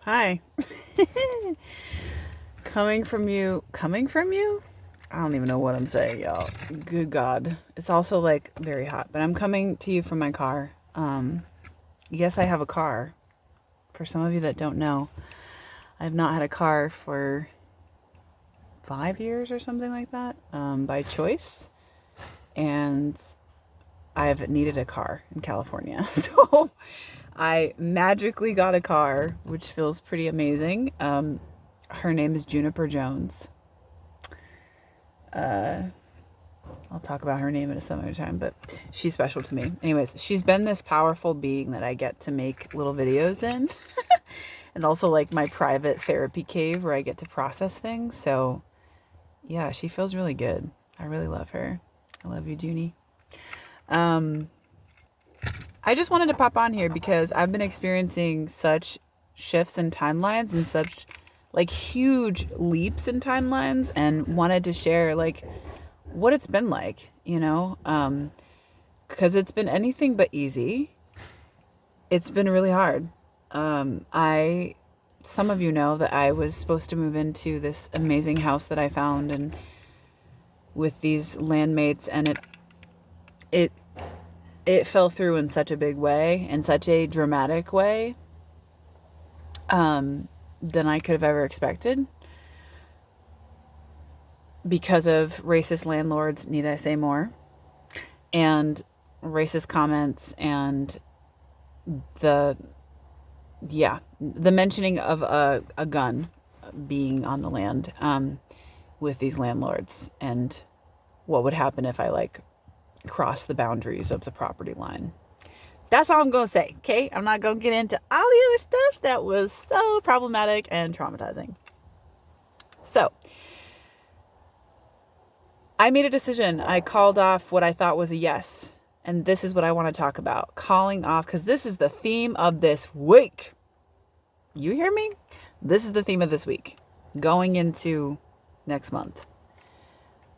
Hi. Coming from you? I don't even know what I'm saying, y'all. Good God. It's also like very hot, but I'm coming to you from my car. Yes, I have a car. For some of you that don't know, I've not had a car for 5 years or something like that, by choice. And I've needed a car in California. So I magically got a car, which feels pretty amazing. Her name is Juniper Jones. I'll talk about her name at some other time, but she's special to me. Anyways, she's been this powerful being that I get to make little videos in. And also like my private therapy cave where I get to process things. So yeah, she feels really good. I really love her. I love you, Junie. I just wanted to pop on here because I've been experiencing such shifts in timelines and such like huge leaps in timelines, and wanted to share like what it's been like, because it's been anything but easy. It's been really hard. I Some of you know that I was supposed to move into this amazing house that I found and with these landmates, and it it fell through in such a big way, in such a dramatic way, than I could have ever expected, because of racist landlords, need I say more, and racist comments, and the the mentioning of a gun being on the land, with these landlords, and what would happen if I like cross the boundaries of the property line. That's all I'm gonna say, okay? I'm not gonna get into all the other stuff that was so problematic and traumatizing. So I made a decision. I called off what I thought was a yes. And this is what I want to talk about. Calling off, because this is the theme of this week. You hear me? This is the theme of this week. Going into next month.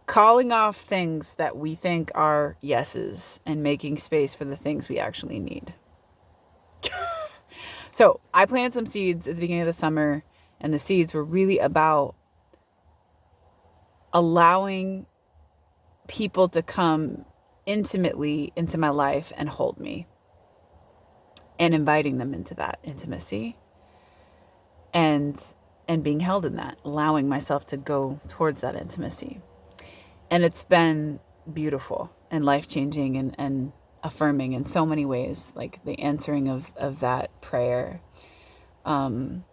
Calling off things that we think are yeses and making space for the things we actually need. So I planted some seeds at the beginning of the summer, and the seeds were really about allowing people to come intimately into my life and hold me, and inviting them into that intimacy, and being held in that, allowing myself to go towards that intimacy. And it's been beautiful and life-changing and affirming in so many ways, like the answering of that prayer. And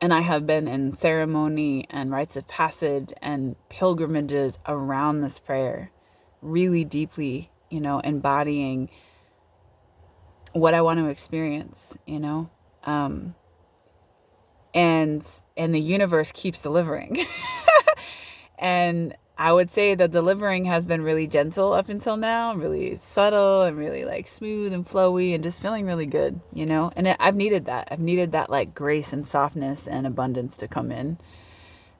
I have been in ceremony and rites of passage and pilgrimages around this prayer, really deeply, embodying what I want to experience, and the universe keeps delivering. And I would say the delivering has been really gentle up until now, really subtle and really like smooth and flowy and just feeling really good, and I've needed that. I've needed that like grace and softness and abundance to come in,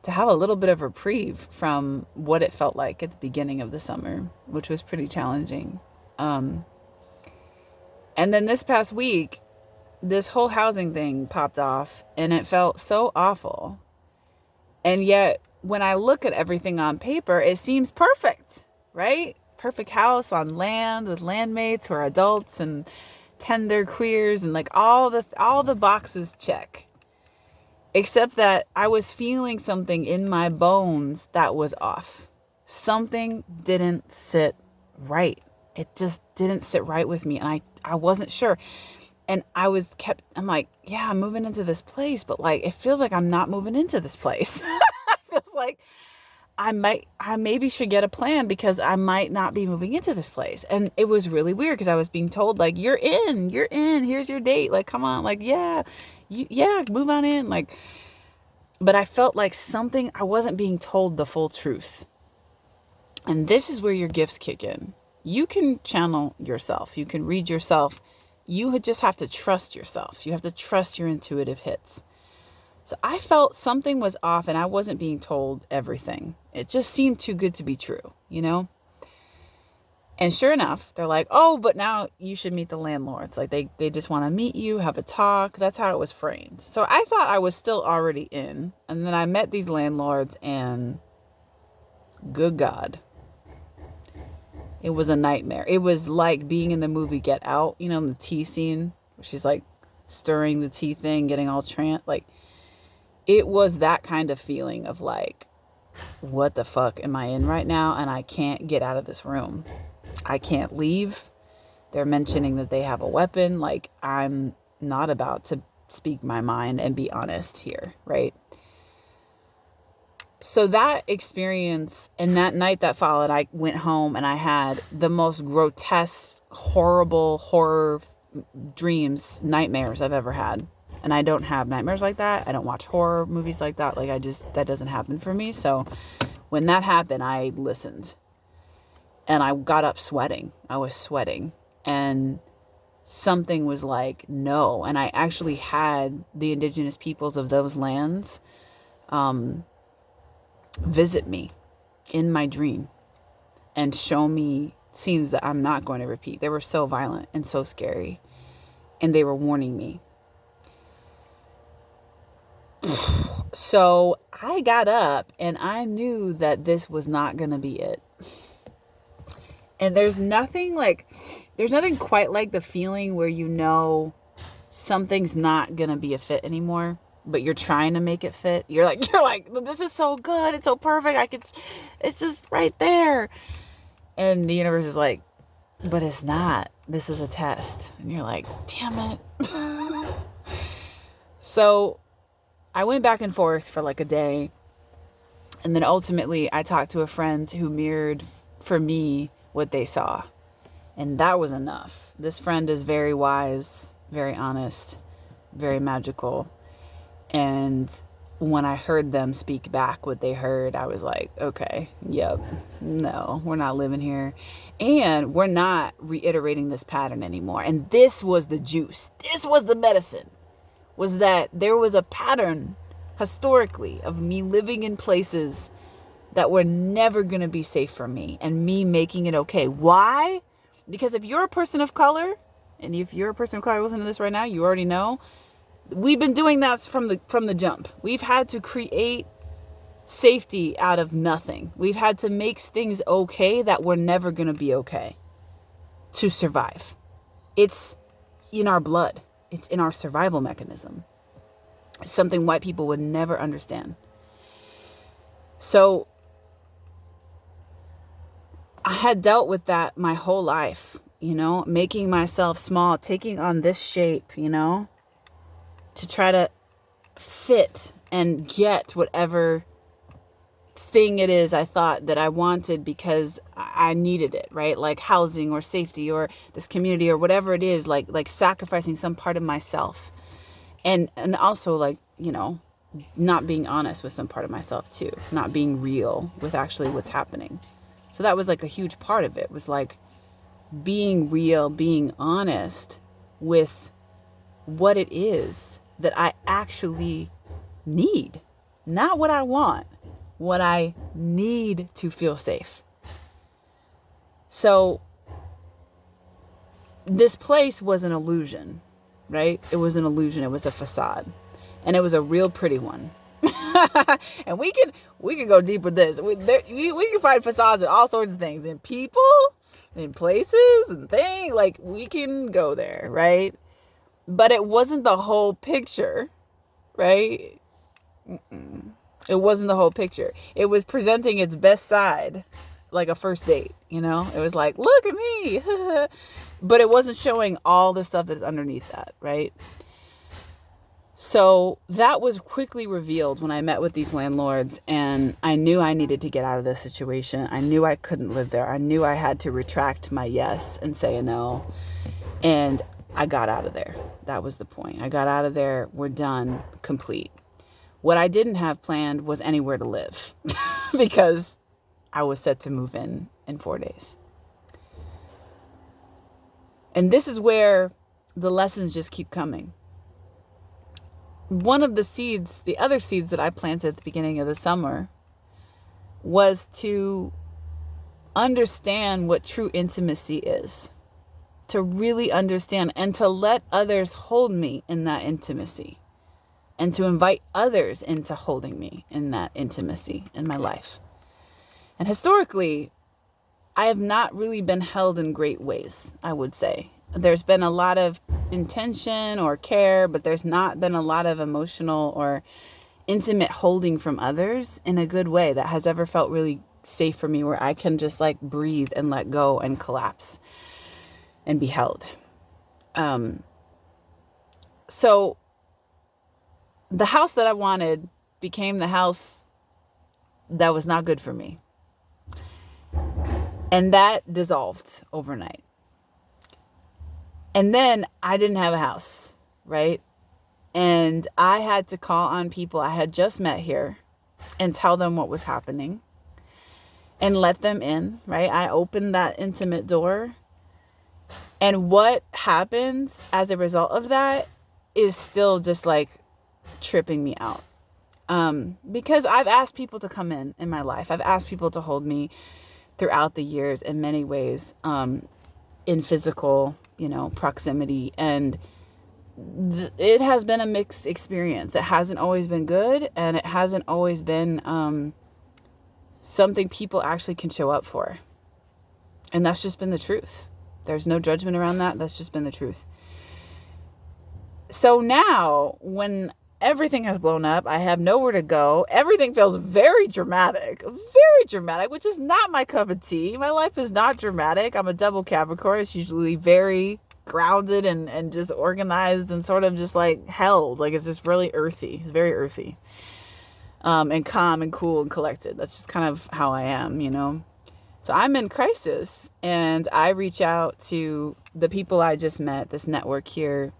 to have a little bit of reprieve from what it felt like at the beginning of the summer, which was pretty challenging. And then this past week, this whole housing thing popped off, and it felt so awful. And yet, when I look at everything on paper, it seems perfect, right? Perfect house on land with landmates who are adults and tender queers, and like all the boxes check. Except that I was feeling something in my bones that was off. Something didn't sit right. It just didn't sit right with me. And I wasn't sure. And I'm like, yeah, I'm moving into this place, but like, it feels like I'm not moving into this place. It feels like I maybe should get a plan, because I might not be moving into this place. And it was really weird, because I was being told like, you're in, here's your date. Like, come on, like, yeah, move on in. Like, but I felt like I wasn't being told the full truth. And this is where your gifts kick in. You can channel yourself. You can read yourself. You just have to trust yourself. You have to trust your intuitive hits. So I felt something was off, and I wasn't being told everything. It just seemed too good to be true, And sure enough, they're like, oh, but now you should meet the landlords. Like they just want to meet you, have a talk. That's how it was framed. So I thought I was still already in. And then I met these landlords and good God, it was a nightmare. It was like being in the movie Get Out, you know, in the tea scene where she's like stirring the tea thing, getting all like it was that kind of feeling of like, what the fuck am I in right now? And I can't get out of this room. I can't leave. They're mentioning that they have a weapon. Like, I'm not about to speak my mind and be honest here, right? So that experience and that night that followed, I went home and I had the most grotesque, horrible horror dreams, nightmares I've ever had. And I don't have nightmares like that. I don't watch horror movies like that. Like, that doesn't happen for me. So when that happened, I listened. And I got up sweating. I was sweating. And something was like, no. And I actually had the indigenous peoples of those lands visit me in my dream and show me scenes that I'm not going to repeat. They were so violent and so scary. And they were warning me. So I got up and I knew that this was not going to be it. And there's nothing quite like the feeling where you know something's not going to be a fit anymore, but you're trying to make it fit. You're like, this is so good. It's so perfect. It's just right there. And the universe is like, but it's not. This is a test. And you're like, damn it. So I went back and forth for like a day. And then ultimately I talked to a friend who mirrored for me what they saw. And that was enough. This friend is very wise, very honest, very magical. And when I heard them speak back what they heard, I was like, okay, yep, no, we're not living here. And we're not reiterating this pattern anymore. And this was the juice. This was the medicine, was that there was a pattern historically of me living in places that were never going to be safe for me and me making it okay. Why? Because if you're a person of color, and if you're a person of color listening to this right now, you already know, we've been doing that from the jump. We've had to create safety out of nothing. We've had to make things okay that were never going to be okay to survive. It's in our blood. It's in our survival mechanism. It's something white people would never understand. So I had dealt with that my whole life, you know, making myself small, taking on this shape, you know, to try to fit and get whatever thing it is I thought that I wanted because I needed it, right? Like housing or safety or this community or whatever it is, like sacrificing some part of myself. And also like, you know, not being honest with some part of myself too, not being real with actually what's happening. So that was like a huge part of it, was like being real, being honest with what it is that I actually need, not what I want, what I need to feel safe. So this place was an illusion, right? It was an illusion. It was a facade, and it was a real pretty one. And we can go deep with this. We can find facades in all sorts of things, in people, in places, and things. Like, we can go there, right? But it wasn't the whole picture, right? It wasn't the whole picture. It was presenting its best side, like a first date, you know? It was like, look at me. But it wasn't showing all the stuff that's underneath that, right? So that was quickly revealed when I met with these landlords, and I knew I needed to get out of this situation. I knew I couldn't live there. I knew I had to retract my yes and say a no. And I got out of there. That was the point. I got out of there. We're done. Complete. What I didn't have planned was anywhere to live because I was set to move in 4 days. And this is where the lessons just keep coming. One of the other seeds that I planted at the beginning of the summer was to understand what true intimacy is, to really understand and to let others hold me in that intimacy, and to invite others into holding me in that intimacy in my life. And historically, I have not really been held in great ways, I would say. There's been a lot of intention or care, but there's not been a lot of emotional or intimate holding from others in a good way that has ever felt really safe for me, where I can just like breathe and let go and collapse and be held. So the house that I wanted became the house that was not good for me. And that dissolved overnight. And then I didn't have a house, right? And I had to call on people I had just met here and tell them what was happening and let them in, right? I opened that intimate door. And what happens as a result of that is still just like tripping me out. Because I've asked people to come in my life. I've asked people to hold me throughout the years in many ways, in physical, proximity. And it has been a mixed experience. It hasn't always been good, and it hasn't always been something people actually can show up for. And that's just been the truth. There's no judgment around that. That's just been the truth. So now, when everything has blown up, I have nowhere to go. Everything feels very dramatic, which is not my cup of tea. My life is not dramatic. I'm a double Capricorn. It's usually very grounded and just organized and sort of just like held. Like it's just really earthy. It's very earthy. And calm and cool and collected. That's just kind of how I am, So I'm in crisis, and I reach out to the people I just met, this network here.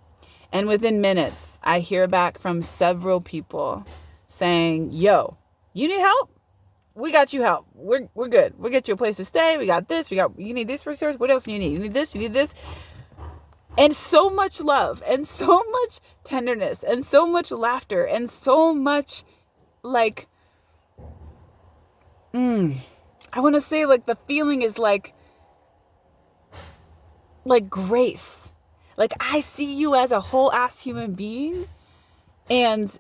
And within minutes, I hear back from several people saying, yo, you need help? We got you help. We're good. We'll get you a place to stay. We got this. You need this resource. What else do you need? You need this. You need this. And so much love and so much tenderness and so much laughter and so much like, I want to say like the feeling is like grace. Like I see you as a whole ass human being, and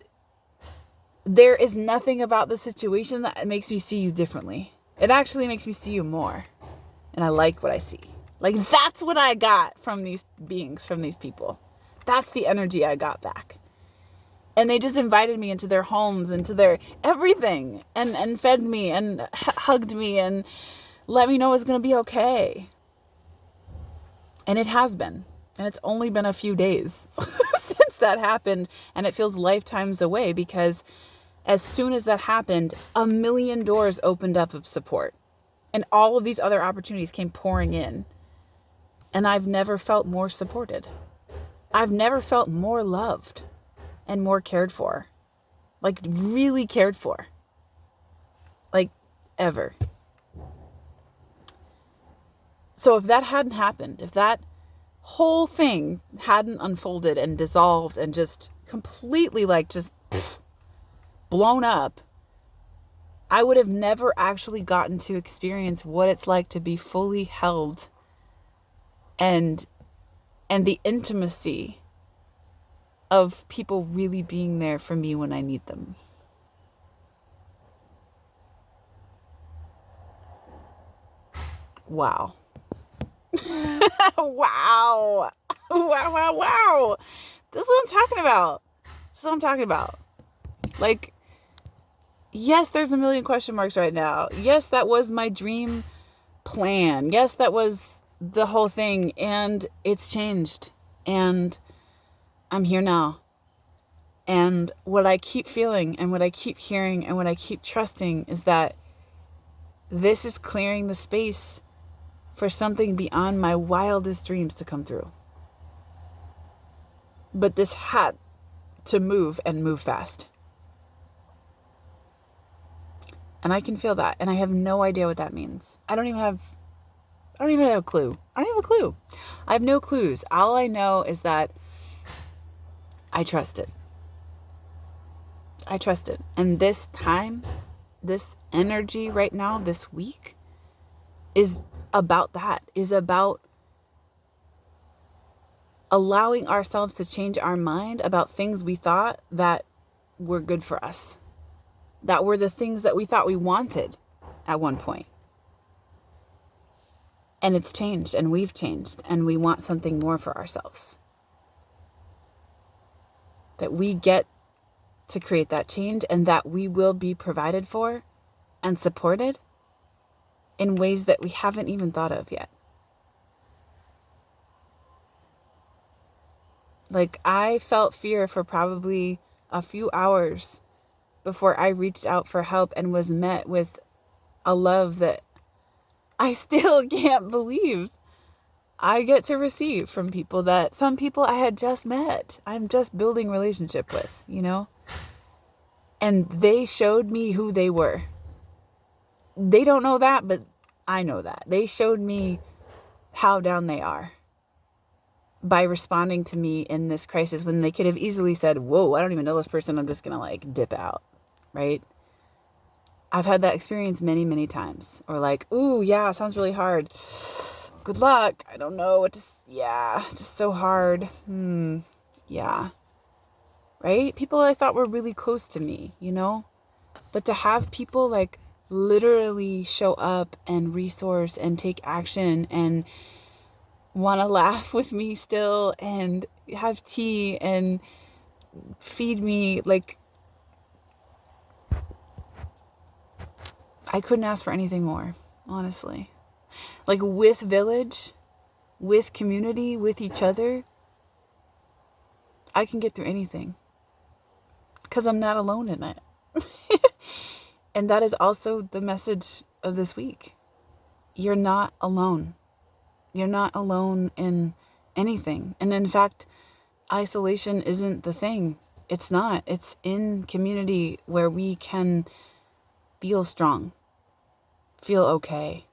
there is nothing about the situation that makes me see you differently. It actually makes me see you more. And I like what I see. Like that's what I got from these beings, from these people. That's the energy I got back. And they just invited me into their homes, into their everything, and fed me and hugged me and let me know it's going to be okay. And it has been. And it's only been a few days since that happened. And it feels lifetimes away, because as soon as that happened, a million doors opened up of support. And all of these other opportunities came pouring in. And I've never felt more supported. I've never felt more loved and more cared for. Like really cared for. Like ever. So if that hadn't happened, if that whole thing hadn't unfolded and dissolved and just completely blown up, I would have never actually gotten to experience what it's like to be fully held and the intimacy of people really being there for me when I need them. Wow. Wow. This is what I'm talking about. Like, yes, there's a million question marks right now. Yes, that was my dream plan. Yes, that was the whole thing. And it's changed. And I'm here now. And what I keep feeling and what I keep hearing and what I keep trusting is that this is clearing the space for something beyond my wildest dreams to come through. But this had to move and move fast. And I can feel that. And I have no idea what that means. I don't even have a clue. I have no clues. All I know is that I trust it. And this time, this energy right now, this week, is about that, is about allowing ourselves to change our mind about things we thought that were good for us, that were the things that we thought we wanted at one point. And it's changed, and we've changed, and we want something more for ourselves. That we get to create that change, and that we will be provided for and supported in ways that we haven't even thought of yet. Like, I felt fear for probably a few hours before I reached out for help and was met with a love that I still can't believe I get to receive from people, that some people I had just met, I'm just building relationship with, and they showed me who they were. They don't know that, but I know that. They showed me how down they are by responding to me in this crisis, when they could have easily said, whoa, I don't even know this person, I'm just gonna dip out, right? I've had that experience many, many times. Or ooh, yeah, sounds really hard. Good luck. I don't know what to, just so hard. Yeah. Right? People I thought were really close to me, But to have people literally show up and resource and take action and want to laugh with me still and have tea and feed me, I couldn't ask for anything more, honestly. With village, with community, with each other, I can get through anything because I'm not alone in it. And that is also the message of this week. You're not alone. You're not alone in anything. And in fact, isolation isn't the thing. It's not. It's in community where we can feel strong, feel okay.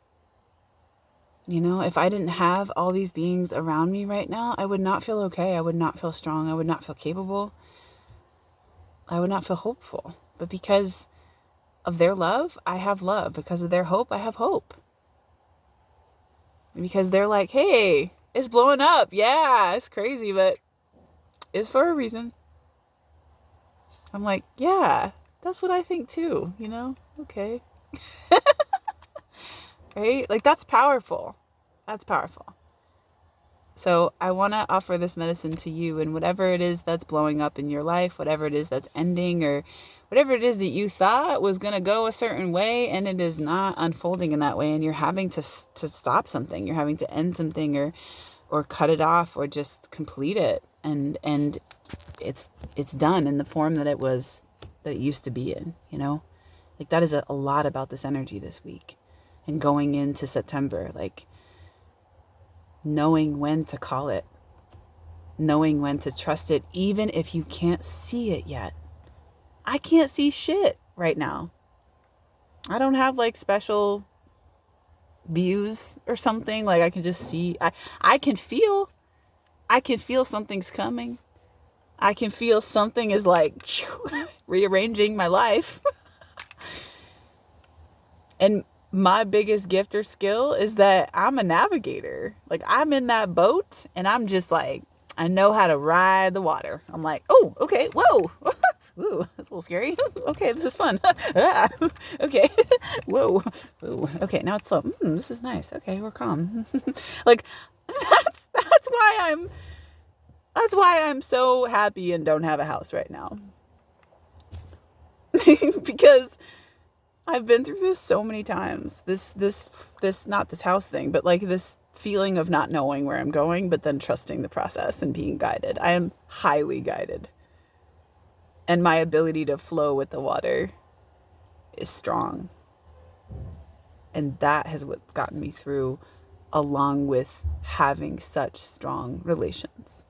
If I didn't have all these beings around me right now, I would not feel okay. I would not feel strong. I would not feel capable. I would not feel hopeful. But because of their love, I have love. Because of their hope, I have hope. Because they're like, hey, it's blowing up. Yeah, it's crazy, but it's for a reason. I'm like, yeah, that's what I think too, Okay. Right? That's powerful. That's powerful. So I want to offer this medicine to you, and whatever it is that's blowing up in your life, whatever it is that's ending, or whatever it is that you thought was going to go a certain way and it is not unfolding in that way, and you're having to stop something, you're having to end something, or cut it off, or just complete it, and it's done in the form that it used to be in, that is a lot about this energy this week and going into September, knowing when to call it, knowing when to trust it, even if you can't see it yet. I can't see shit right now. I don't have special views or something. I can just see, I can feel something's coming. I can feel something is rearranging my life. And my biggest gift or skill is that I'm a navigator. I'm in that boat and I'm just I know how to ride the water. I'm oh, okay, whoa. Ooh, that's a little scary. Okay, this is fun. Okay. Whoa. Ooh. Okay, now it's slow. This is nice. Okay, we're calm. That's why I'm so happy and don't have a house right now. Because I've been through this so many times. This not this house thing, but this feeling of not knowing where I'm going, but then trusting the process and being guided. I am highly guided. And my ability to flow with the water is strong. And that has what's gotten me through, along with having such strong relations.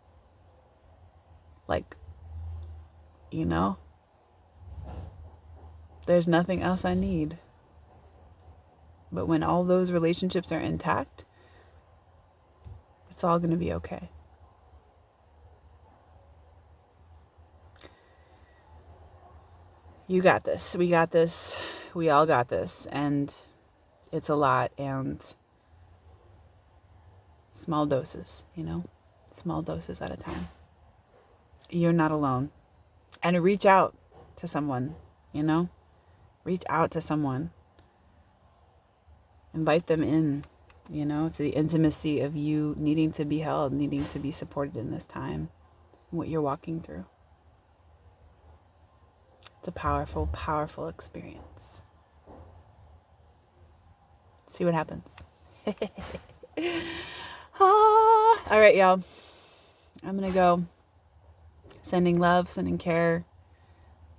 There's nothing else I need. But when all those relationships are intact, it's all going to be okay. You got this. We got this. We all got this. And it's a lot. And Small doses, small doses at a time. You're not alone. And reach out to someone, reach out to someone. Invite them in, to the intimacy of you needing to be held, needing to be supported in this time, what you're walking through. It's a powerful, powerful experience. See what happens. All right, y'all. I'm going to go. Sending love, sending care,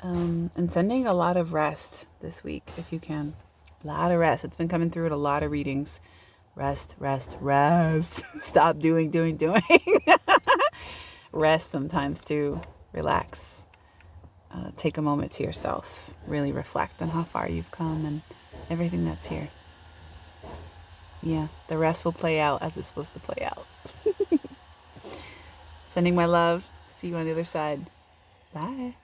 and sending a lot of rest this week, if you can. A lot of rest. It's been coming through at a lot of readings. Rest, rest, rest. Stop doing. Rest sometimes too. Relax. Take a moment to yourself. Really reflect on how far you've come and everything that's here. Yeah, the rest will play out as it's supposed to play out. Sending my love. See you on the other side. Bye.